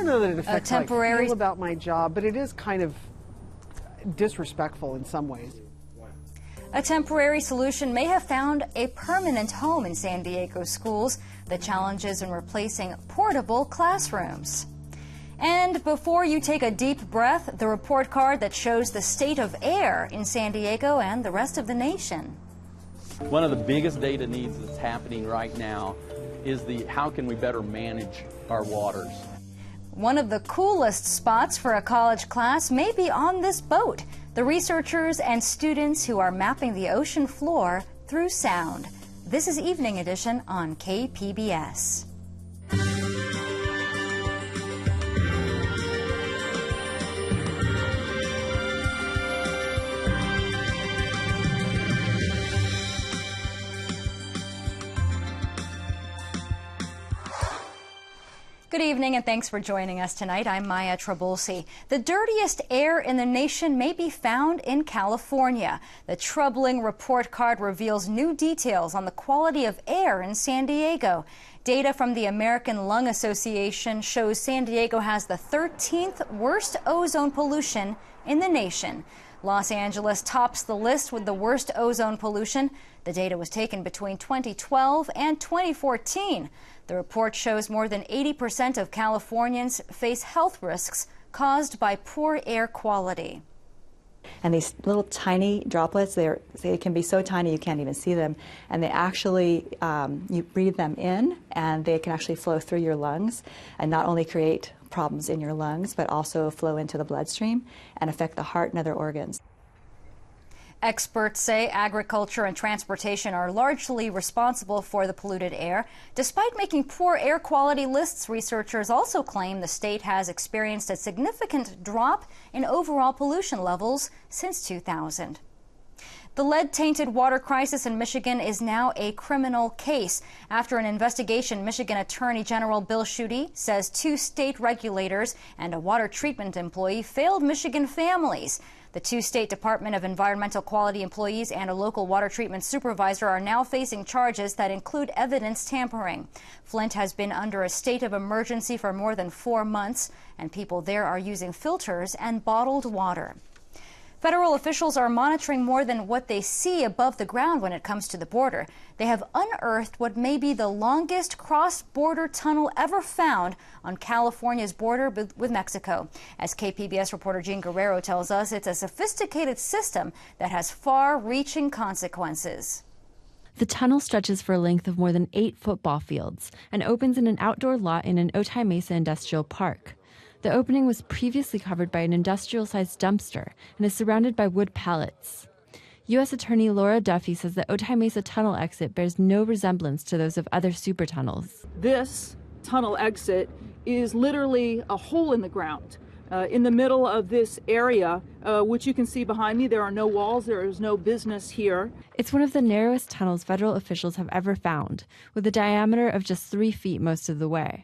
know that it affects how I feel about my job, but it is kind of disrespectful in some ways. A temporary solution may have found a permanent home in San Diego schools. The challenges in replacing portable classrooms. And before you take a deep breath, the report card that shows the state of air in San Diego and the rest of the nation. One of the biggest data needs that's happening right now is how can we better manage our waters. One of the coolest spots for a college class may be on this boat. The researchers and students who are mapping the ocean floor through sound. This is Evening Edition on KPBS. Good evening and thanks for joining us tonight. I'm Maya Trabulsi. The dirtiest air in the nation may be found in California. The troubling report card reveals new details on the quality of air in San Diego. Data from the American Lung Association shows San Diego has the 13th worst ozone pollution in the nation. Los Angeles tops the list with the worst ozone pollution. The data was taken between 2012 and 2014. The report shows more than 80% of Californians face health risks caused by poor air quality. And these little tiny droplets, they can be so tiny you can't even see them. And they actually, you breathe them in and they can actually flow through your lungs and not only create problems in your lungs, but also flow into the bloodstream and affect the heart and other organs. Experts say agriculture and transportation are largely responsible for the polluted air. Despite making poor air quality lists, researchers also claim the state has experienced a significant drop in overall pollution levels since 2000. The lead-tainted water crisis in Michigan is now a criminal case. After an investigation, Michigan Attorney General Bill Schuette says 2 state regulators and a water treatment employee failed Michigan families. The 2 State Department of Environmental Quality employees and a local water treatment supervisor are now facing charges that include evidence tampering. Flint has been under a state of emergency for more than 4 months, and people there are using filters and bottled water. Federal officials are monitoring more than what they see above the ground when it comes to the border. They have unearthed what may be the longest cross-border tunnel ever found on California's border with Mexico. As KPBS reporter Jean Guerrero tells us, it's a sophisticated system that has far-reaching consequences. The tunnel stretches for a length of more than 8 football fields and opens in an outdoor lot in an Otay Mesa industrial park. The opening was previously covered by an industrial-sized dumpster and is surrounded by wood pallets. U.S. Attorney Laura Duffy says the Otay Mesa tunnel exit bears no resemblance to those of other super tunnels. This tunnel exit is literally a hole in the ground. In the middle of this area, which you can see behind me, there are no walls, there is no business here. It's one of the narrowest tunnels federal officials have ever found, with a diameter of just 3 feet most of the way.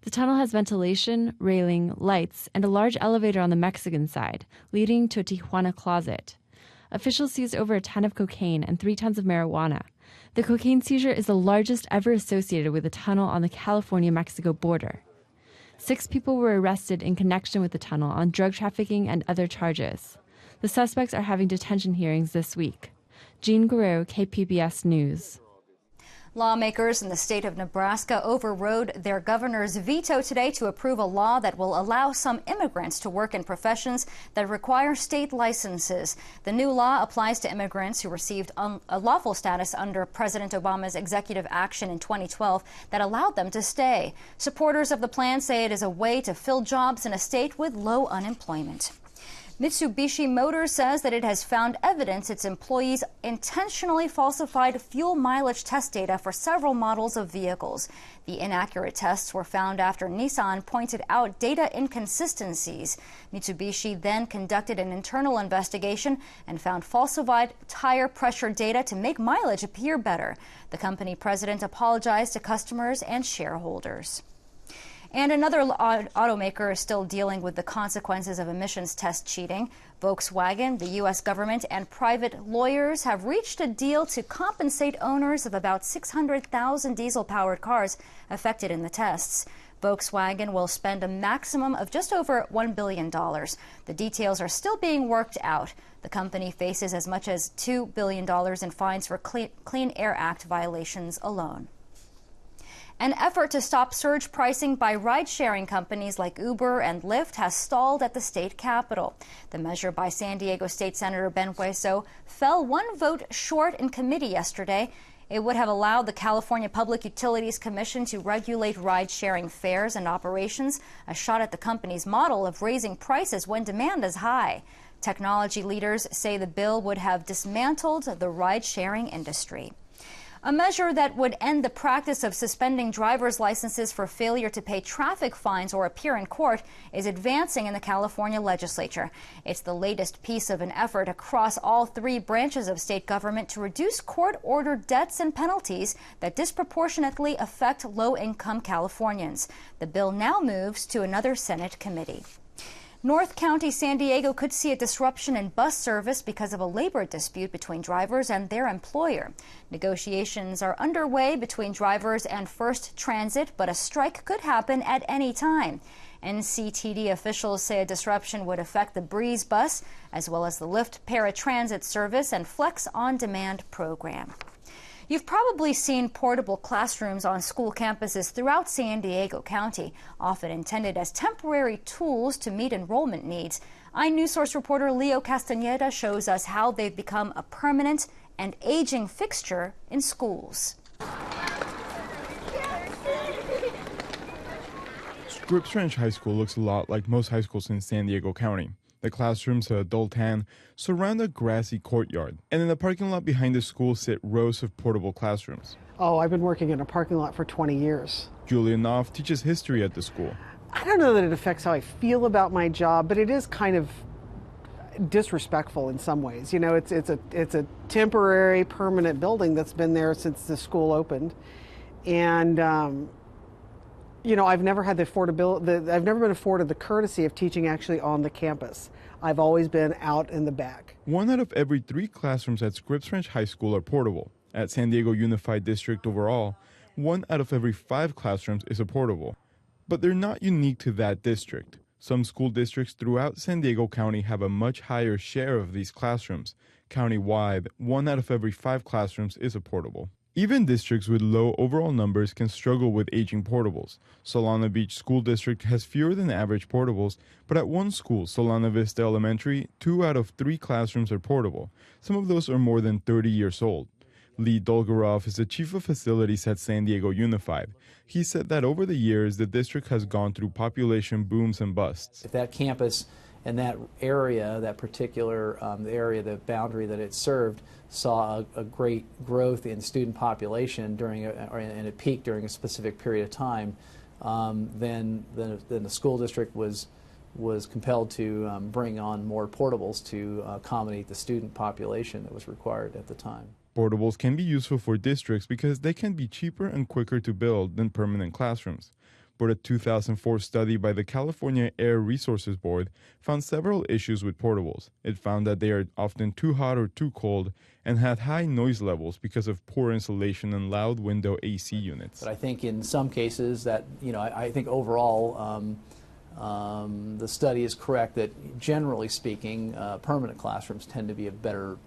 The tunnel has ventilation, railing, lights, and a large elevator on the Mexican side, leading to a Tijuana closet. Officials seized over a ton of cocaine and 3 tons of marijuana. The cocaine seizure is the largest ever associated with a tunnel on the California-Mexico border. 6 people were arrested in connection with the tunnel on drug trafficking and other charges. The suspects are having detention hearings this week. Jean Guerrero, KPBS News. Lawmakers in the state of Nebraska overrode their governor's veto today to approve a law that will allow some immigrants to work in professions that require state licenses. The new law applies to immigrants who received a lawful status under President Obama's executive action in 2012 that allowed them to stay. Supporters of the plan say it is a way to fill jobs in a state with low unemployment. Mitsubishi Motors says that it has found evidence its employees intentionally falsified fuel mileage test data for several models of vehicles. The inaccurate tests were found after Nissan pointed out data inconsistencies. Mitsubishi then conducted an internal investigation and found falsified tire pressure data to make mileage appear better. The company president apologized to customers and shareholders. And another automaker is still dealing with the consequences of emissions test cheating. Volkswagen, the U.S. government, and private lawyers have reached a deal to compensate owners of about 600,000 diesel-powered cars affected in the tests. Volkswagen will spend a maximum of just over $1 billion. The details are still being worked out. The company faces as much as $2 billion in fines for Clean Air Act violations alone. An effort to stop surge pricing by ride-sharing companies like Uber and Lyft has stalled at the state capitol. The measure by San Diego State Senator Ben Hueso fell one vote short in committee yesterday. It would have allowed the California Public Utilities Commission to regulate ride-sharing fares and operations, a shot at the company's model of raising prices when demand is high. Technology leaders say the bill would have dismantled the ride-sharing industry. A measure that would end the practice of suspending driver's licenses for failure to pay traffic fines or appear in court is advancing in the California legislature. It's the latest piece of an effort across all three branches of state government to reduce court-ordered debts and penalties that disproportionately affect low-income Californians. The bill now moves to another Senate committee. North County, San Diego could see a disruption in bus service because of a labor dispute between drivers and their employer. Negotiations are underway between drivers and First Transit, but a strike could happen at any time. NCTD officials say a disruption would affect the Breeze bus, as well as the Lyft paratransit service and Flex on-demand program. You've probably seen portable classrooms on school campuses throughout San Diego County, often intended as temporary tools to meet enrollment needs. iNewsSource reporter Leo Castañeda shows us how they've become a permanent and aging fixture in schools. Scripps Ranch High School looks a lot like most high schools in San Diego County. The classrooms, a dull tan, surround a grassy courtyard, and in the parking lot behind the school sit rows of portable classrooms. Oh, I've been working in a parking lot for 20 years. Julia Knopf teaches history at the school. I don't know that it affects how I feel about my job, but it is kind of disrespectful in some ways. You know, it's a temporary, permanent building that's been there since the school opened, and you know, I've never had the affordability. I've never been afforded the courtesy of teaching actually on the campus. I've always been out in the back. 1 out of every 3 classrooms at Scripps Ranch High School are portable. At San Diego Unified District overall, 1 out of every 5 classrooms is a portable. But they're not unique to that district. Some school districts throughout San Diego County have a much higher share of these classrooms. Countywide, 1 out of every 5 classrooms is a portable. Even districts with low overall numbers can struggle with aging portables. Solana Beach School District has fewer than average portables, but at one school, Solana Vista Elementary, 2 out of 3 classrooms are portable. Some of those are more than 30 years old. Lee Dolgorov is the chief of facilities at San Diego Unified. He said that over the years, the district has gone through population booms and busts. If that campus and that area, that particular area, the boundary that it served, saw a great growth in student population and it peaked during a specific period of time, then the school district was compelled to bring on more portables to accommodate the student population that was required at the time. Portables can be useful for districts because they can be cheaper and quicker to build than permanent classrooms. But a 2004 study by the California Air Resources Board found several issues with portables. It found that they are often too hot or too cold and had high noise levels because of poor insulation and loud window AC units. But I think in some cases that, you know, I think overall the study is correct that generally speaking, permanent classrooms tend to be a better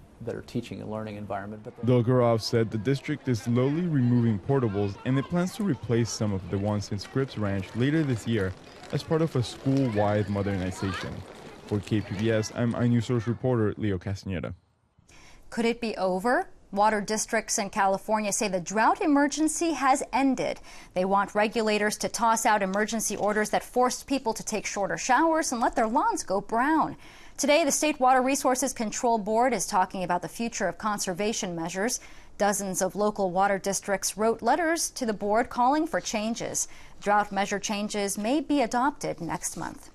teaching and learning environment. Dolgorov said the district is slowly removing portables and it plans to replace some of the ones in Scripps Ranch later this year as part of a school-wide modernization. For KPBS, I'm iNewsSource reporter Leo Castañeda. Could it be over? Water districts in California say the drought emergency has ended. They want regulators to toss out emergency orders that forced people to take shorter showers and let their lawns go brown. Today, the State Water Resources Control Board is talking about the future of conservation measures. Dozens of local water districts wrote letters to the board calling for changes. Drought measure changes may be adopted next month.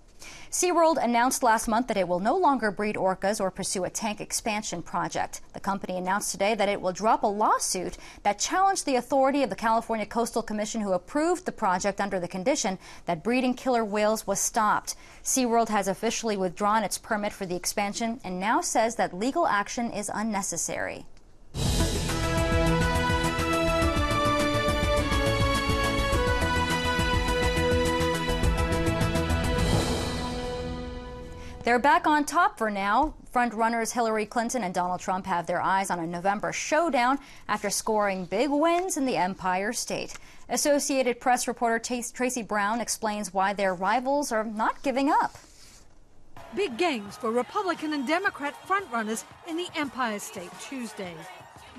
SeaWorld announced last month that it will no longer breed orcas or pursue a tank expansion project. The company announced today that it will drop a lawsuit that challenged the authority of the California Coastal Commission, who approved the project under the condition that breeding killer whales was stopped. SeaWorld has officially withdrawn its permit for the expansion and now says that legal action is unnecessary. They're back on top for now. Front-runners Hillary Clinton and Donald Trump have their eyes on a November showdown after scoring big wins in the Empire State. Associated Press reporter Tracy Brown explains why their rivals are not giving up. Big games for Republican and Democrat frontrunners in the Empire State Tuesday.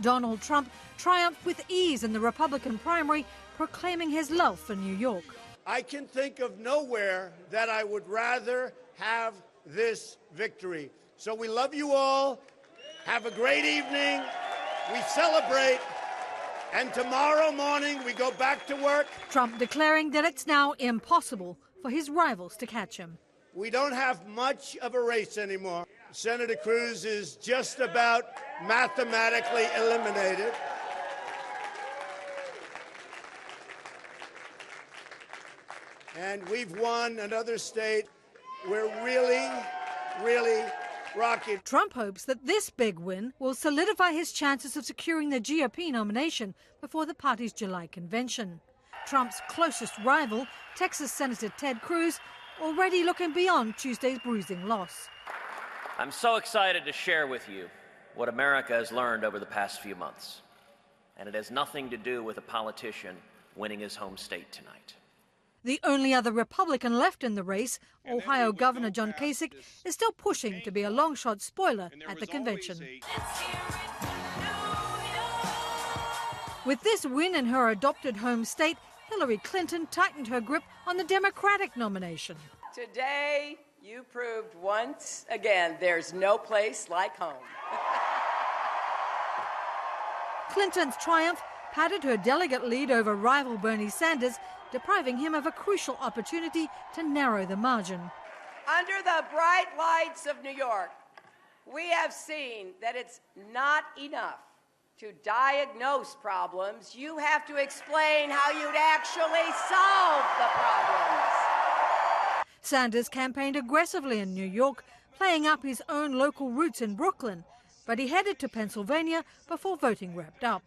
Donald Trump triumphed with ease in the Republican primary, proclaiming his love for New York. I can think of nowhere that I would rather have this victory. So we love you all. Have a great evening. We celebrate. And tomorrow morning we go back to work. Trump declaring that it's now impossible for his rivals to catch him. We don't have much of a race anymore. Senator Cruz is just about mathematically eliminated. And we've won another state. We're really rocking. Trump hopes that this big win will solidify his chances of securing the GOP nomination before the party's July convention. Trump's closest rival, Texas Senator Ted Cruz, already looking beyond Tuesday's bruising loss. I'm so excited to share with you what America has learned over the past few months. And it has nothing to do with a politician winning his home state tonight. The only other Republican left in the race, Ohio Governor John Kasich, is still pushing to be a long-shot spoiler at the convention. With this win in her adopted home state, Hillary Clinton tightened her grip on the Democratic nomination. Today, you proved once again there's no place like home. Clinton's triumph padded her delegate lead over rival Bernie Sanders, depriving him of a crucial opportunity to narrow the margin. Under the bright lights of New York, we have seen that it's not enough to diagnose problems. You have to explain how you'd actually solve the problems. Sanders campaigned aggressively in New York, playing up his own local roots in Brooklyn, but he headed to Pennsylvania before voting wrapped up.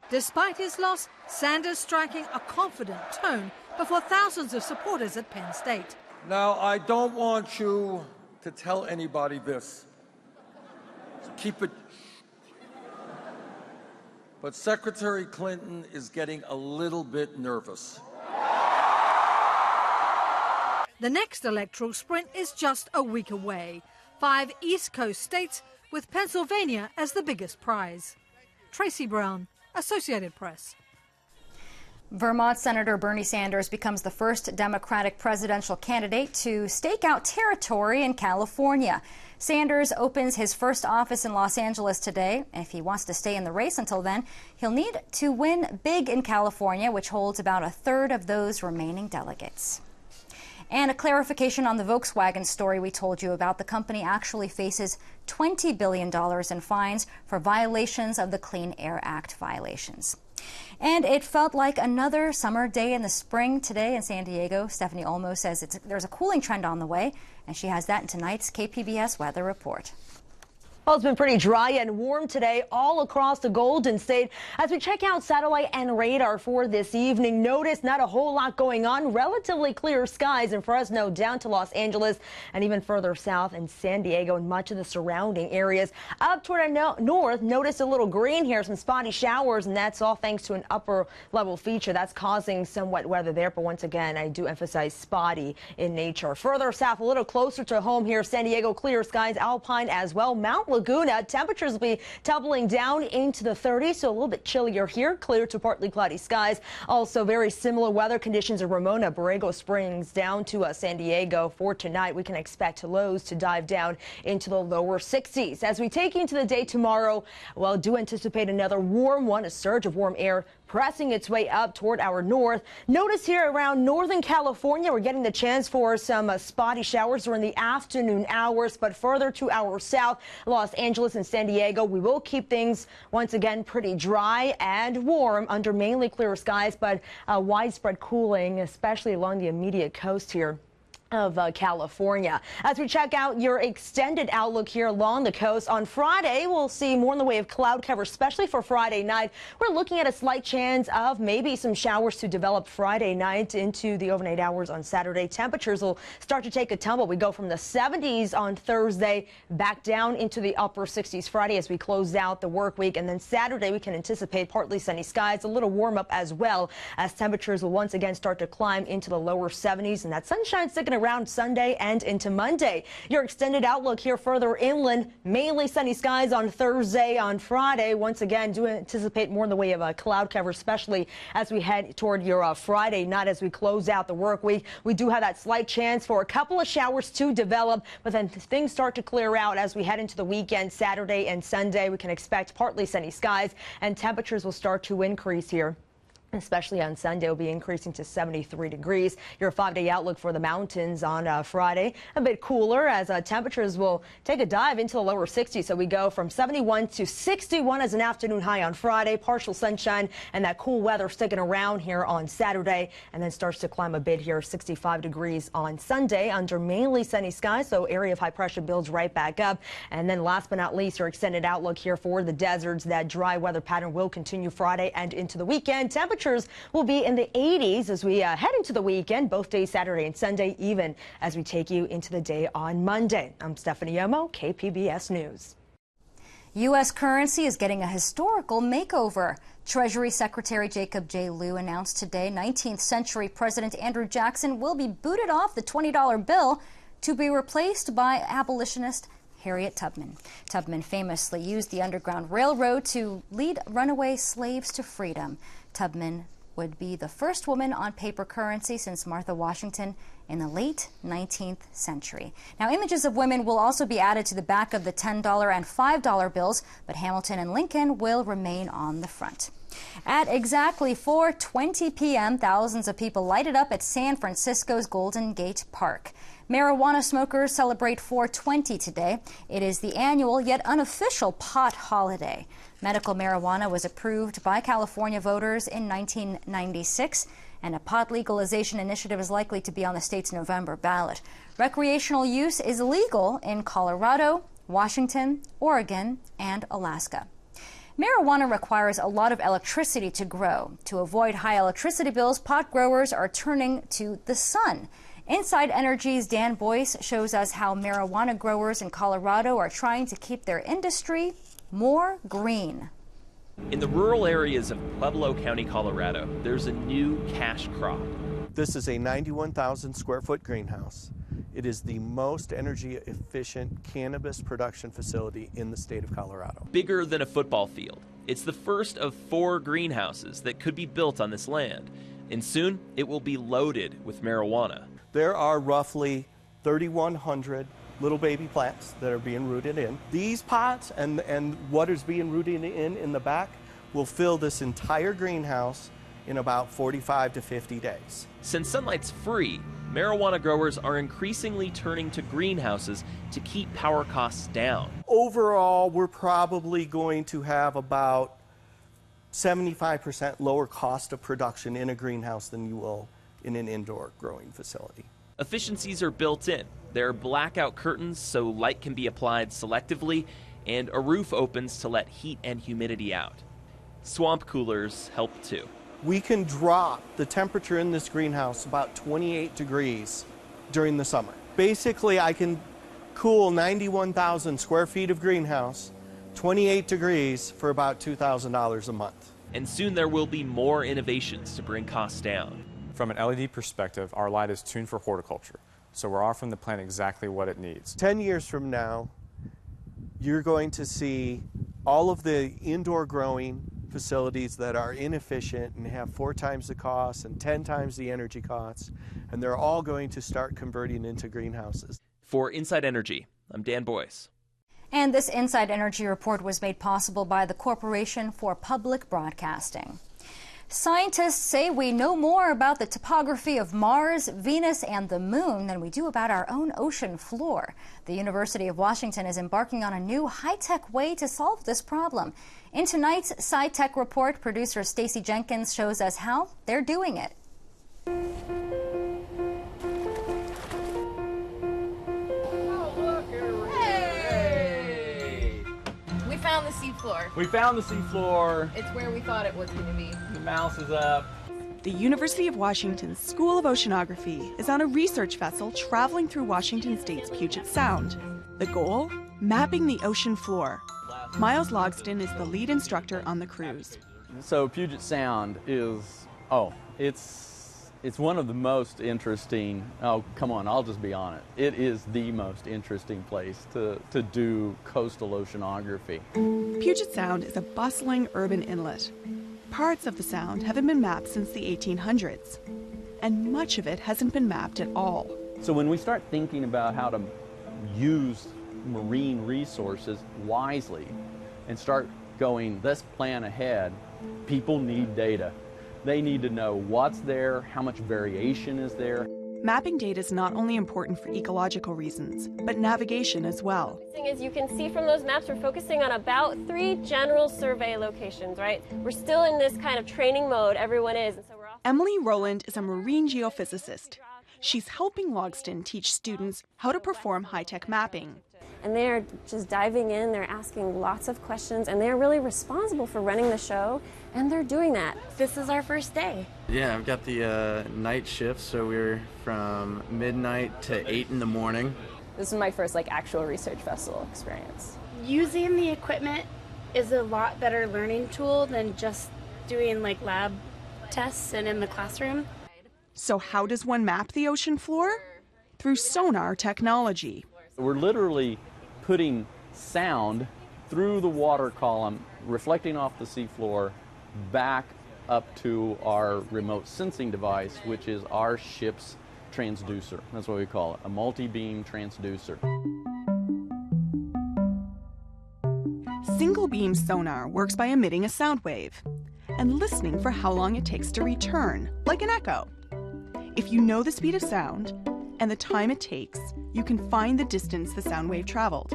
Despite his loss, Sanders striking a confident tone before thousands of supporters at Penn State. Now, I don't want you to tell anybody this. So keep it. But Secretary Clinton is getting a little bit nervous. The next electoral sprint is just a week away. 5 East Coast states, with Pennsylvania as the biggest prize. Tracy Brown, Associated Press. Vermont Senator Bernie Sanders becomes the first Democratic presidential candidate to stake out territory in California. Sanders opens his first office in Los Angeles today. If he wants to stay in the race until then, he'll need to win big in California, which holds about a third of those remaining delegates. And a clarification on the Volkswagen story we told you about. The company actually faces $20 billion in fines for violations of the Clean Air Act violations. And it felt like another summer day in the spring today in San Diego. Stephanie Olmo says there's a cooling trend on the way, and she has that in tonight's KPBS weather report. Well, it's been pretty dry and warm today all across the Golden State. As we check out satellite and radar for this evening, notice not a whole lot going on. Relatively clear skies in Fresno down to Los Angeles and even further south in San Diego and much of the surrounding areas. Up toward the north, notice a little green here, some spotty showers, and that's all thanks to an upper level feature that's causing some wet weather there. But once again, I do emphasize spotty in nature. Further south, a little closer to home here, San Diego, clear skies, Alpine as well. Mount Laguna, temperatures will be tumbling down into the 30s, so a little bit chillier here. Clear to partly cloudy skies. Also very similar weather conditions in Ramona, Borrego Springs down to San Diego. For tonight, we can expect lows to dive down into the lower 60s. As we take into the day tomorrow, well, do anticipate another warm one, a surge of warm air pressing its way up toward our north. Notice here around Northern California, we're getting the chance for some spotty showers during the afternoon hours, but further to our south, Los Angeles and San Diego, we will keep things once again pretty dry and warm under mainly clear skies, but widespread cooling, especially along the immediate coast here. of California. As we check out your extended outlook here along the coast, on Friday we'll see more in the way of cloud cover, especially for Friday night. We're looking at a slight chance of maybe some showers to develop Friday night into the overnight hours on Saturday. Temperatures will start to take a tumble. We go from the 70s on Thursday back down into the upper 60s Friday as we close out the work week, and then Saturday we can anticipate partly sunny skies, a little warm up as well, as temperatures will once again start to climb into the lower 70s, and that sunshine sticking around Sunday and into Monday. Your extended outlook here further inland, mainly sunny skies on Thursday. On Friday, once again, do anticipate more in the way of a cloud cover, especially as we head toward your Friday night as we close out the work week. We do have that slight chance for a couple of showers to develop, but then things start to clear out as we head into the weekend. Saturday and Sunday, we can expect partly sunny skies, and temperatures will start to increase here. Especially on Sunday, will be increasing to 73 degrees. Your 5-day outlook for the mountains on Friday, a bit cooler as temperatures will take a dive into the lower 60s. So we go from 71 to 61 as an afternoon high on Friday. Partial sunshine and that cool weather sticking around here on Saturday, and then starts to climb a bit here, 65 degrees on Sunday under mainly sunny skies. So area of high pressure builds right back up. And then last but not least, your extended outlook here for the deserts. That dry weather pattern will continue Friday and into the weekend. Temperatures will be in the 80s as we head into the weekend, both days, Saturday and Sunday, even as we take you into the day on Monday. I'm Stephanie Yomo, KPBS News. U.S. currency is getting a historical makeover. Treasury Secretary Jacob J. Lew announced today 19th century President Andrew Jackson will be booted off the $20 bill to be replaced by abolitionist Harriet Tubman. Tubman famously used the Underground Railroad to lead runaway slaves to freedom. Tubman would be the first woman on paper currency since Martha Washington in the late 19th century. Now, images of women will also be added to the back of the $10 and $5 bills, but Hamilton and Lincoln will remain on the front. At exactly 4:20 p.m., thousands of people lighted up at San Francisco's Golden Gate Park. Marijuana smokers celebrate 420 today. It is the annual yet unofficial pot holiday. Medical marijuana was approved by California voters in 1996, and a pot legalization initiative is likely to be on the state's November ballot. Recreational use is legal in Colorado, Washington, Oregon, and Alaska. Marijuana requires a lot of electricity to grow. To avoid high electricity bills, pot growers are turning to the sun. Inside Energy's Dan Boyce shows us how marijuana growers in Colorado are trying to keep their industry more green. In the rural areas of Pueblo County, Colorado, there's a new cash crop. This is a 91,000 square foot greenhouse. It is the most energy efficient cannabis production facility in the state of Colorado. Bigger than a football field. It's the first of 4 greenhouses that could be built on this land, and soon it will be loaded with marijuana. There are roughly 3,100 little baby plants that are being rooted in. These pots and what is being rooted in the back will fill this entire greenhouse in about 45 to 50 days. Since sunlight's free, marijuana growers are increasingly turning to greenhouses to keep power costs down. Overall, we're probably going to have about 75% lower cost of production in a greenhouse than you will in an indoor growing facility. Efficiencies are built in. There are blackout curtains so light can be applied selectively, and a roof opens to let heat and humidity out. Swamp coolers help too. We can drop the temperature in this greenhouse about 28 degrees during the summer. Basically, I can cool 91,000 square feet of greenhouse, 28 degrees for about $2,000 a month. And soon there will be more innovations to bring costs down. From an LED perspective, our light is tuned for horticulture, so we're offering the plant exactly what it needs. 10 years from now, you're going to see all of the indoor growing facilities that are inefficient and have 4 times the cost and 10 times the energy costs, and they're all going to start converting into greenhouses. For Inside Energy, I'm Dan Boyce. And this Inside Energy report was made possible by the Corporation for Public Broadcasting. Scientists say we know more about the topography of Mars, Venus, and the Moon than we do about our own ocean floor. The University of Washington is embarking on a new high-tech way to solve this problem. In tonight's SciTech report, producer Stacy Jenkins shows us how they're doing it. seafloor. We found the seafloor. It's where we thought it was going to be. The mouse is up. The University of Washington's School of Oceanography is on a research vessel traveling through Washington State's Puget Sound. The goal? Mapping the ocean floor. Miles Logston is the lead instructor on the cruise. So Puget Sound is, it's one of the most interesting, come on, I'll just be on it. It is the most interesting place to do coastal oceanography. Puget Sound is a bustling urban inlet. Parts of the sound haven't been mapped since the 1800s, and much of it hasn't been mapped at all. So when we start thinking about how to use marine resources wisely and start going, let's plan ahead, people need data. They need to know what's there, how much variation is there. Mapping data is not only important for ecological reasons, but navigation as well. The thing is, you can see from those maps we're focusing on about 3 general survey locations, right? We're still in this kind of training mode, everyone is. And so we're Emily Rowland is a marine geophysicist. She's helping Logston teach students how to perform high-tech mapping. And they're just diving in, they're asking lots of questions, and they're really responsible for running the show, and they're doing that. This is our first day. Yeah, I've got the night shift, so we're from midnight to 8 in the morning. This is my first actual research vessel experience. Using the equipment is a lot better learning tool than just doing lab tests and in the classroom. So how does one map the ocean floor? Through sonar technology. We're literally putting sound through the water column, reflecting off the seafloor, back up to our remote sensing device, which is our ship's transducer. That's what we call it, a multi-beam transducer. Single beam sonar works by emitting a sound wave and listening for how long it takes to return, like an echo. If you know the speed of sound and the time it takes, you can find the distance the sound wave traveled.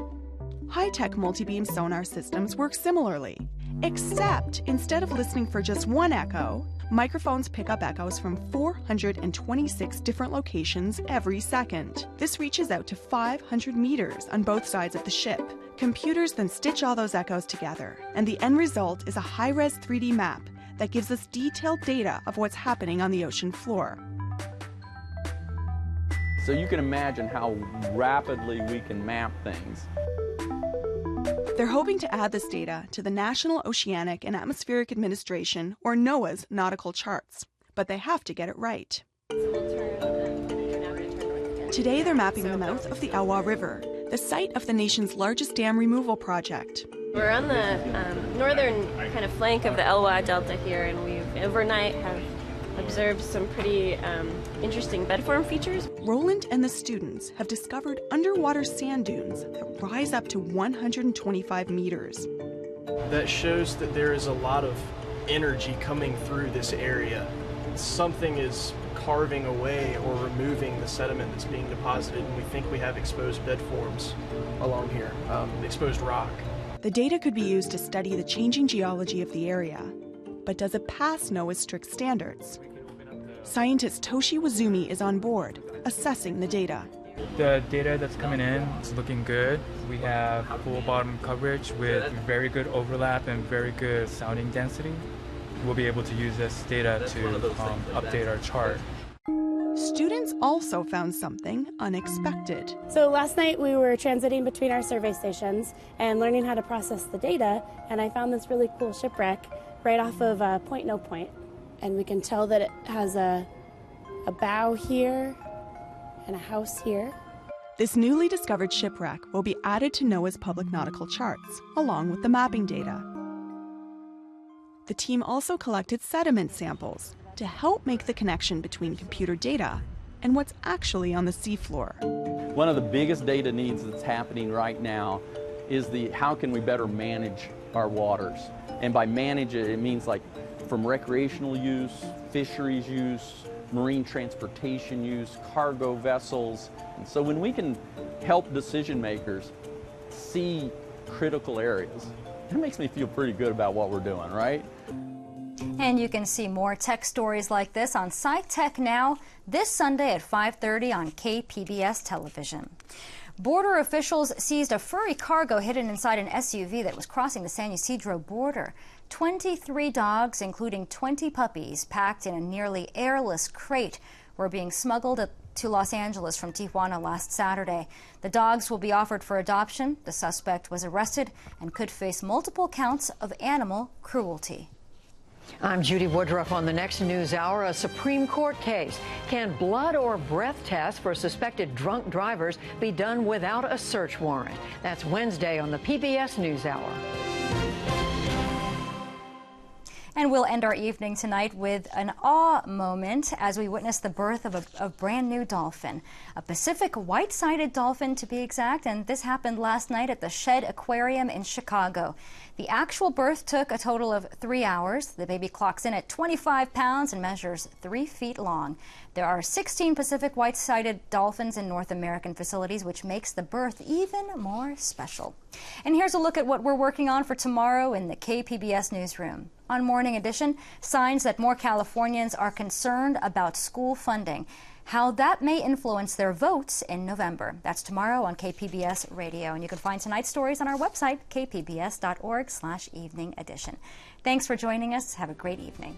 High-tech multi-beam sonar systems work similarly, except instead of listening for just one echo, microphones pick up echoes from 426 different locations every second. This reaches out to 500 meters on both sides of the ship. Computers then stitch all those echoes together, and the end result is a high-res 3D map that gives us detailed data of what's happening on the ocean floor. So you can imagine how rapidly we can map things. They're hoping to add this data to the National Oceanic and Atmospheric Administration, or NOAA's, nautical charts, but they have to get it right. Today they're mapping the mouth of the Elwha River, the site of the nation's largest dam removal project. We're on the northern kind of flank of the Elwha Delta here, and we've overnight have observed some pretty interesting bedform features. Roland and the students have discovered underwater sand dunes that rise up to 125 meters. That shows that there is a lot of energy coming through this area. Something is carving away or removing the sediment that's being deposited, and we think we have exposed bedforms along here, exposed rock. The data could be used to study the changing geology of the area. But does it pass NOAA's strict standards? Scientist Toshi Wazumi is on board, assessing the data. The data that's coming in is looking good. We have full bottom coverage with very good overlap and very good sounding density. We'll be able to use this data to update our chart. Students also found something unexpected. So last night we were transiting between our survey stations and learning how to process the data, and I found this really cool shipwreck right off of Point No Point. And we can tell that it has a bow here and a house here. This newly discovered shipwreck will be added to NOAA's public nautical charts, along with the mapping data. The team also collected sediment samples to help make the connection between computer data and what's actually on the seafloor. One of the biggest data needs that's happening right now is how can we better manage our waters? And by manage it, it means from recreational use, fisheries use, marine transportation use, cargo vessels. And so when we can help decision makers see critical areas, it makes me feel pretty good about what we're doing, right? And you can see more tech stories like this on SciTech Now this Sunday at 5:30 on KPBS television. Border officials seized a furry cargo hidden inside an SUV that was crossing the San Ysidro border. 23 dogs, including 20 puppies, packed in a nearly airless crate, were being smuggled to Los Angeles from Tijuana last Saturday. The dogs will be offered for adoption. The suspect was arrested and could face multiple counts of animal cruelty. I'm Judy Woodruff on the next News Hour. A Supreme Court case. Can blood or breath tests for suspected drunk drivers be done without a search warrant? That's Wednesday on the PBS News Hour. And we'll end our evening tonight with an awe moment as we witness the birth of a brand new dolphin, a Pacific white-sided dolphin to be exact, and this happened last night at the Shed Aquarium in Chicago. The actual birth took a total of 3 hours. The baby clocks in at 25 pounds and measures 3 feet long. There are 16 Pacific white-sided dolphins in North American facilities, which makes the birth even more special. And here's a look at what we're working on for tomorrow in the KPBS newsroom. On Morning Edition, signs that more Californians are concerned about school funding, how that may influence their votes in November. That's tomorrow on KPBS Radio. And you can find tonight's stories on our website, kpbs.org/evening edition. Thanks for joining us. Have a great evening.